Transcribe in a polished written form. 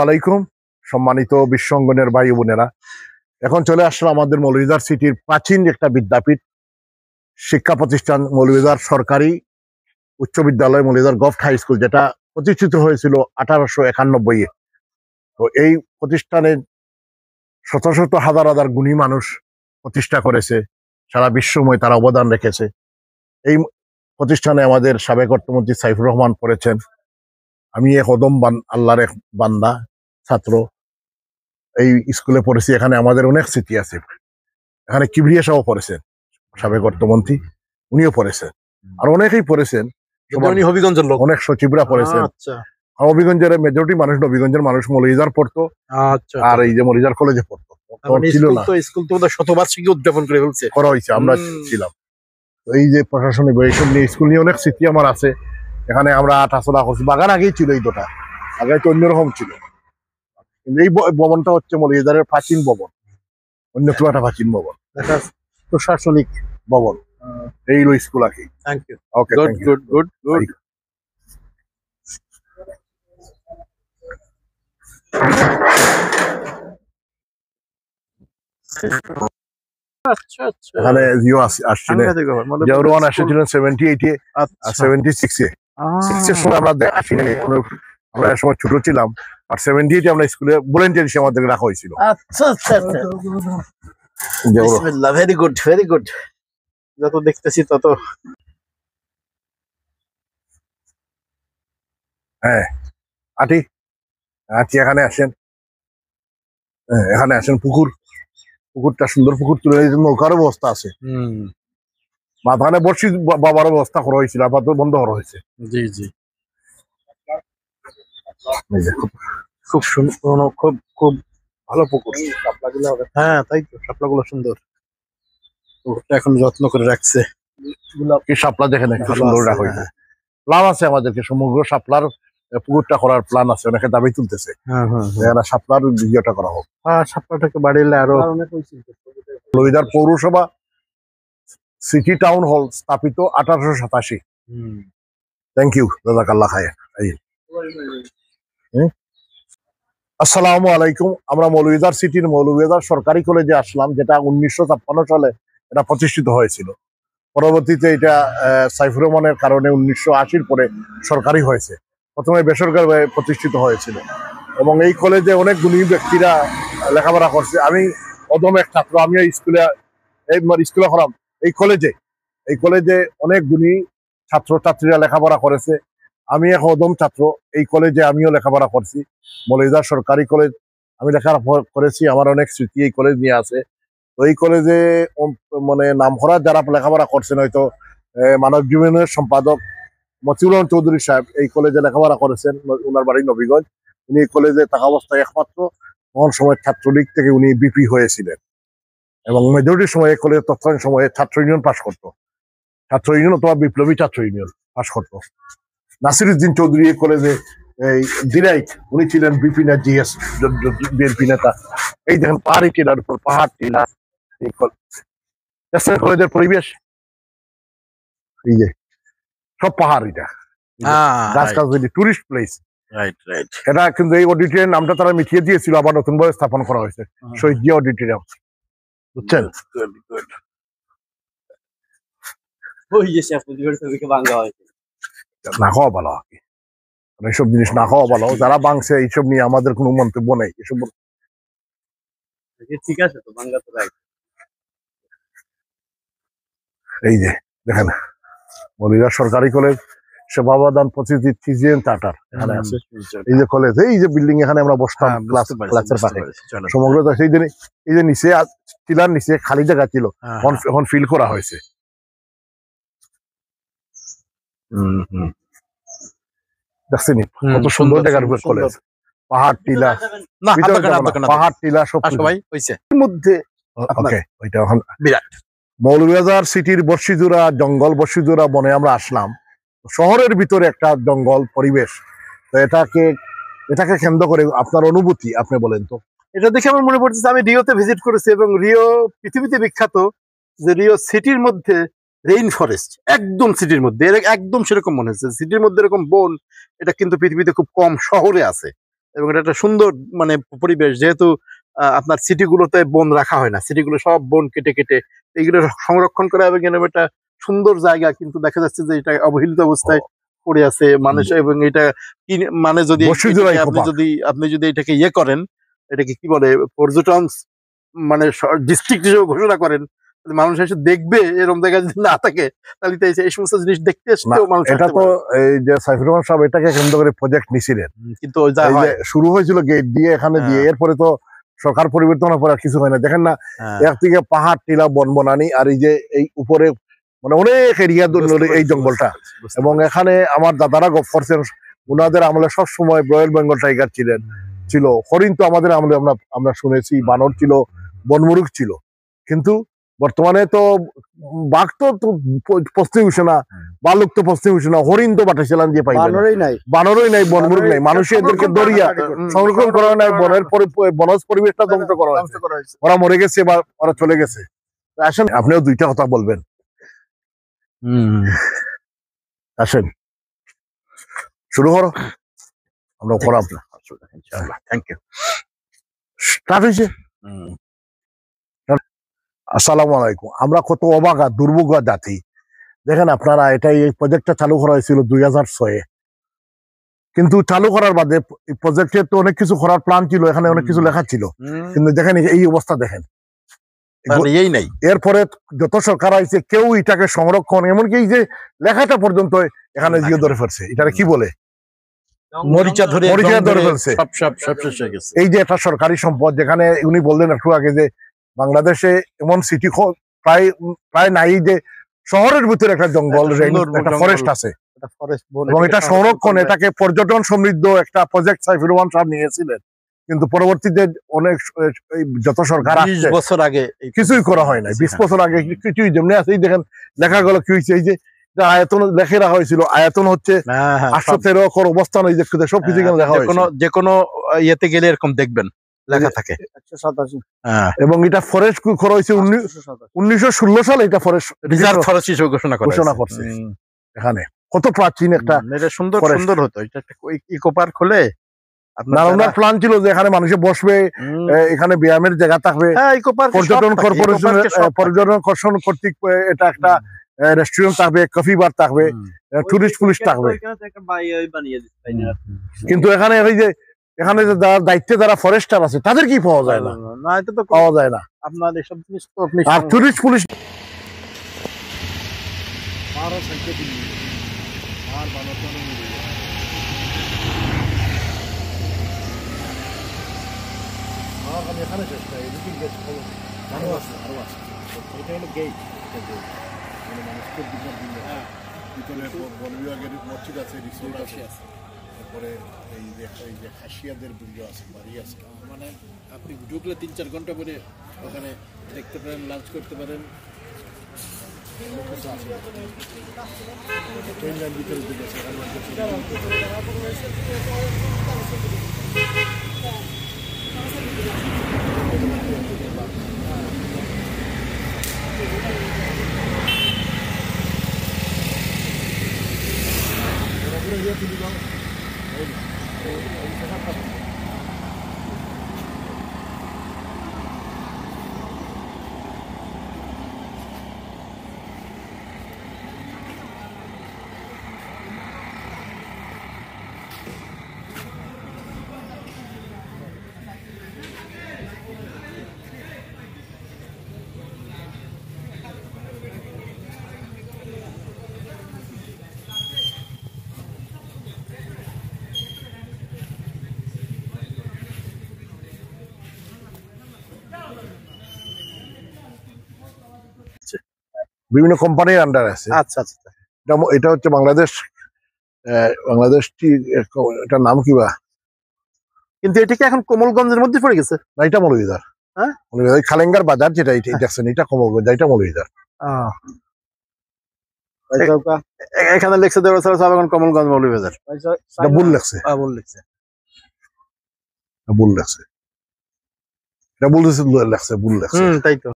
আলাইকুম সম্মানিত বিশ্বঙ্গনের ভাই বোনেরা, এখন চলে আসলো আমাদের মৌলভীবাজার সিটির প্রাচীন একটা বিদ্যাপীঠ শিক্ষা প্রতিষ্ঠান মৌলভীবাজার সরকারি উচ্চ বিদ্যালয় মৌলভীবাজার গভর্নমেন্ট হাই স্কুল, যেটা প্রতিষ্ঠিত হয়েছিল 1891-এ। তো এই প্রতিষ্ঠানে শত শত হাজার হাজার গুণী মানুষ প্রতিষ্ঠা করেছে, সারা বিশ্বময় তারা অবদান রেখেছে। এই প্রতিষ্ঠানে আমাদের সাবেক অর্থমন্ত্রী সাইফুর রহমান পড়েছেন। আমি এক অদম আল্লাহর এক বান্দা ছাত্র, এই স্কুলে পড়েছি। এখানে আমাদের অনেক স্মৃতি আছে। এখানে কিবরিয়া সাহেব পড়েছেন, সাবেক অর্থমন্ত্রী, উনিও পড়েছেন, আর অনেকেই পড়েছেন, হবিগঞ্জের লোক, অনেক সচিবরা পড়েছেন। হবিগঞ্জের মেজরিটি মানুষ, নবীগঞ্জের মানুষ মৌলভীবাজার পড়তো, আর এই যে মৌলভীবাজার কলেজে পড়তো। ছিল না স্কুল তো শতবার্ষিকী উদযাপন করে ফেলছে, করা হয়েছে, আমরা ছিলাম। এই যে প্রশাসনিক এইসব নিয়ে স্কুল নিয়ে অনেক স্মৃতি আমার আছে। এখানে আমরা আটাচলা করছি, বাগান আগেই ছিল, এই দুটা আগে তো অন্যরকম ছিল। কিন্তু এই ভবনটা হচ্ছে মৌলভীবাজারের প্রাচীন ভবন, অন্যতম একটা প্রাচীন ভবন, প্রশাসনিক ভবন। এই হলো স্কুল আর কি। Thank you. Okay, good good good. এখানে জিও আসছিলেন, জিয়াউর রহমান এসেছিলেন 78-এ আর 76-এ। 6 এর সময় আমরা আসিনি, আমরা এক সময় ছোট ছিলাম। আর 78-এ আমরা স্কুলে ভলেন্টিয়ার হিসেবে আমাদেরকে রাখা হয়েছিল। আচ্ছা আচ্ছা আচ্ছা, বিসমিল্লাহ, ভেরি গুড ভেরি গুড। যত দেখতেছি তত। হ্যাঁ আটি এখানে আসেন, এখানে আসেন। পুকুরটা সুন্দর পুকুর, তুলে নৌকারও ব্যবস্থা আছে। মাঝখানে বর্ষি বাবারও ব্যবস্থা করা হয়েছিল, আপাতত বন্ধ করা হয়েছে। জি জি, খুব সুন্দর, খুব খুব ভালো পুকুর। হ্যাঁ তাই তো, শাপলাগুলো সুন্দর, পুকুরটা এখন যত্ন করে রাখছে। কি শাপলা দেখেন, একটু সুন্দর রাখা হয়েছে। প্ল্যান আছে আমাদেরকে সমগ্র শাপলার পুকুরটা করার প্ল্যান আছে, অনেকে দাবি তুলতেছে শাপলার ভিডিওটা করা হোক। শাপলাটাকে বাড়িলে আরো। মৌলভীবাজার পৌরসভা সিটি টাউন হল স্থাপিত 1887। থ্যাংক ইউ, জাযাকাল্লাহ খায়ের। আসসালামু আলাইকুম। আমরা মৌলভীবাজার সিটির মৌলভীবাজার সরকারি কলেজে আসলাম, যেটা 1956 সালে এটা প্রতিষ্ঠিত হয়েছিল। পরবর্তীতে এটা সাইফুর রহমানের কারণে 1980-র পরে সরকারি হয়েছে। প্রথমে বেসরকারিভাবে প্রতিষ্ঠিত হয়েছিল এবং এই কলেজে অনেক গুণী ব্যক্তিরা লেখাপড়া করছে। আমি অদম এক ছাত্র, আমিও স্কুলে হলাম। এই কলেজে অনেক গুণী ছাত্রছাত্রীরা লেখাপড়া করেছে। আমি এক অদম ছাত্র, এই কলেজে আমিও লেখাপড়া করছি। মৌলভীবাজার সরকারি কলেজ আমি লেখাপড়া করেছি, আমার অনেক স্মৃতি এই কলেজ নিয়ে আছে। তো এই কলেজে মানে নামকরা যারা লেখাপড়া করছেন, হয়তো মানব জীবনের সম্পাদক মতিউর রহমান চৌধুরী সাহেব এই কলেজে লেখাপড়া করেছেন, ওনার বাড়ি নবীগঞ্জ। উনি এই কলেজে থাকা অবস্থায় একমাত্র তখন সময় ছাত্রলীগ থেকে উনি বিপি হয়েছিলেন এবং মেজরিটির সময় এই কলেজের তৎকালীন সময়ে ছাত্র ইউনিয়ন পাশ করতো, ছাত্র ইউনিয়ন অথবা বিপ্লবী ছাত্র ইউনিয়ন পাশ করতো। নাসিরউদ্দিন চৌধুরী এই কলেজে এই ডিরাইট, উনি ছিলেন বিপি না জিএস বিএনপি নেতা। এই দেখেন পাহাড়ি টিলার উপর পাহাড় টিলা, এই কলেজের পরিবেশ এই যে সব পাহাড়, এটা গাছ গাছ, টুরিস্ট প্লেস। এটা কিন্তু এই অডিটোরিয়াম নামটা তারা মিটিয়ে দিয়েছিল, আবার নতুন ভাবে স্থাপন করা হয়েছে, শহীদ জিয়া অডিটোরিয়াম, বুঝছেন? না খাওয়া ভালো, এইসব জিনিস না খাওয়া ভালো। যারা বাংছে এইসব নিয়ে আমাদের কোনো মন্তব্য নেই। এসব ঠিক আছে তো, বাংলা তো রাইট। এই যে দেখেন মৌলভীবাজার সরকারি কলেজ, সেবাবাদান প্রতিনিধি থিজিয়ান চার্টার এখানে আছে। এই যে কলেজ, এই যে বিল্ডিং, এখানে আমরা বসতাম ক্লাসের পাশে। সমগ্র সেই দিনে এই যে নিচে টিলার নিচে খালি জায়গা ছিল, এখন ফিল করা হয়েছে। দেখছেন কত সুন্দর জায়গার উপর কলেজ, পাহাড় টিলা, পাহাড় টিলা সব মধ্যে। মৌলভীবাজার সিটির বর্ষিজোড়া জঙ্গল, বর্ষিজোড়া বনে আমরা আসলাম। শহরের ভিতরে একটা জঙ্গল পরিবেশ, তো এটাকে কেন্দ্র করে আপনার অনুভূতি আপনি বলেন তো। এটা দেখে আমার মনে পড়ছে, আমি রিওতে ভিজিট করেছি এবং রিও পৃথিবীতে বিখ্যাত যে রিও সিটির মধ্যে রেইন ফরেস্ট, একদম সিটির মধ্যে, একদম সেরকম মনে হচ্ছে সিটির মধ্যে এরকম বন, এটা কিন্তু পৃথিবীতে খুব কম শহরে আছে। এবং এটা একটা সুন্দর মানে পরিবেশ, যেহেতু আপনার সিটিগুলোতে বন রাখা হয় না, সিটিগুলো সব বন কেটে কেটে এইগুলো সংরক্ষণ করা এবং এরকম একটা সুন্দর জায়গা, কিন্তু দেখা যাচ্ছে যে এটা অবহেলিত অবস্থায় পড়ে আছে মানুষ। এবং এটা মানে যদি বসুন্ধরা এটাকে ইকো পার্ক। আপনি যদি এটাকে ইয়ে করেন, এটাকে কি বলে পর্যটন মানে ডিস্ট্রিক্ট হিসেবে ঘোষণা করেন, মানুষ এসে দেখবে, এরকম জায়গা যদি না থাকে তাহলে তো এই সমস্ত জিনিস দেখতে না, এসেও মানুষ এটা আসতে তো পারে। এই যে সাইফুর রহমান সাহেব এটাকে কেন্দ্র করে প্রজেক্ট নিছিলেন। কিন্তু ওই যা এই যে হয়, শুরু হয়েছিল গেট দিয়ে, এখানে দিয়ে, হ্যাঁ, এরপরে তো সরকার পরিবর্তনের পর আর কিছু হয় না। দেখেন না, হ্যাঁ, একদিকে পাহাড় টিলা বন বনানি, আর এই যে এই উপরে মানে অনেক এরিয়া বুঝতে এই পেরেছি, জঙ্গলটা। বুঝতে এবং পেরেছি। এখানে আমার দাদারা গপ করছেন, উনাদের আমলে সব সময় রয়্যাল বেঙ্গল টাইগার ছিল। হরিণ তো আমাদের আমলে আমরা শুনেছি, বানর ছিল, বনমুরুগ ছিল। কিন্তু বর্তমানে তো বাঘ তো পশ্চিম ঘোষণা, ভালুক তো পশ্চিম ঘোষণা, হরিণ তো বাটাইছিলাম দিয়ে পাইবে না। বানরই নাই। বানরই নাই, বনমুরুগ নাই, মানুষই এদেরকে দরিয়া সংরক্ষণ করা নাই, বনজ পরিবেশটা ধ্বংস করা হয়েছে। ওরা মরে গেছে বা ওরা চলে গেছে। আসেন, আপনিও দুইটা কথা বলবেন, আসেন শুরু করো। আমরা করাম, থ্যাংক ইউ। স্টার্ট হয়েছে। আসসালামু আলাইকুম। আমরা কত অবাগা দুর্ভোগা জাতি। দেখেন আপনারা, এই প্রজেক্টটা চালু করা হয়েছিল 2006-এ, কিন্তু চালু করার বাদে এই প্রজেক্টে তো অনেক কিছু করার প্ল্যান ছিল, এখানে অনেক কিছু লেখা ছিল, কিন্তু দেখেন এই অবস্থা দেখেন। এই নাই, এরপরে যত সরকার আইছে কেউ এটাকে সংরক্ষণ, এমনকি এই যে লেখাটা পর্যন্ত এখানে দিয়ে ধরে ফেলছে, এটাকে কি বলে, মরিচা ধরে ধরে ফেলছে। সব শেষ হয়ে গেছে। এই যে একটা সরকারি সম্পদ, যেখানে উনি বললেন একটু আগে যে বাংলাদেশে এমন সিটি প্রায় প্রায় নাই, যে শহরের ভিতরে একটা জঙ্গল, একটা ফরেস্ট আছে, এবং এটা সংরক্ষণ, এটাকে পর্যটন সমৃদ্ধ একটা প্রজেক্ট সাইফুর রহমান সাহেব নিয়েছিলেন। কিন্তু পরবর্তীতে অনেক যত সরকার 20 বছর আগে কিছুই করা হয় না। 20 বছর আগে কিছুই যেমনি আছে, এই দেখেন লেখা গেল কি হয়েছে, এই যে আয়তন লেখে রাখা হয়েছিল, আয়তন হচ্ছে 813 একর, অবস্থান এই দেখতে সবকিছু এখানে লেখা হয়েছে। যে কোনো ইয়েতে গেলে এরকম দেখবেন লেখা থাকে। 187 এবং এটা ফরেস্ট করা হয়েছে 1916 সালে, এটা ফরেস্ট রিজার্ভ ফরেস্ট হিসেবে ঘোষণা করছে। এখানে কত প্রাচীন একটা, এটা সুন্দর forest। সুন্দর হতো, এটা একটা ইকো পার্ক হলে নানার প্ল্যান ছিল যে এখানে মানুষে বসবে, এখানে ব্যায়ামের জায়গা থাকবে, পর্যটন কর্পোরেশন কর্তৃক এটা একটা রেস্টুরেন্ট থাকবে, কফি বার থাকবে, টুরিস্ট পুলিশ থাকবে। কিন্তু এখানে এই যে এখানে যে যারা দায়িত্বে যারা ফরেস্টার আছে, তাদের কি পাওয়া যায় না, না, এটা তো পাওয়া যায় না। আপনার এসব জিনিস তো আপনি আর টুরিস্ট পুলিশ এখানে শেষ নাই, এদিকে গেট খোলো, আরো আছে, আরো আছে। এটা হলো গেট, মানে মানুষকে ভিতরে বন বিভাগের মসজিদ আছে, রিসোর্ট আছে, তারপরে এই যে খাসিয়াদের দুর্গ আছে, বাড়ি আছে। মানে আপনি ঢুকলে 3-4 ঘন্টা পরে ওখানে দেখতে পারেন, লাঞ্চ করতে পারেন। ট্রেন লাইন ভিতরে ঢুকে আছে, বিভিন্ন কোম্পানির আন্ডার আছে। আচ্ছা আচ্ছা, এটা হচ্ছে বাংলাদেশ, এটার নাম কি বা, কিন্তু এটা কি এখন কোমলগঞ্জের মধ্যে পড়ে গেছে? না এটা মৌলভীবাজার। হ্যাঁ, মৌলভীবাজার খালেঙ্গার বাজার যেটা, এটা দেখছেন, এটা কমলগঞ্জ, এটা মৌলভীবাজার। এখানে লেখছে এখন কমলগঞ্জ মৌলভীবাজার, এটা ভুল লেখছে, ভুল লিখছে, ভুল লেখছে, এটা ভুল লেখছে, ভুল লেখছে। তাই তো।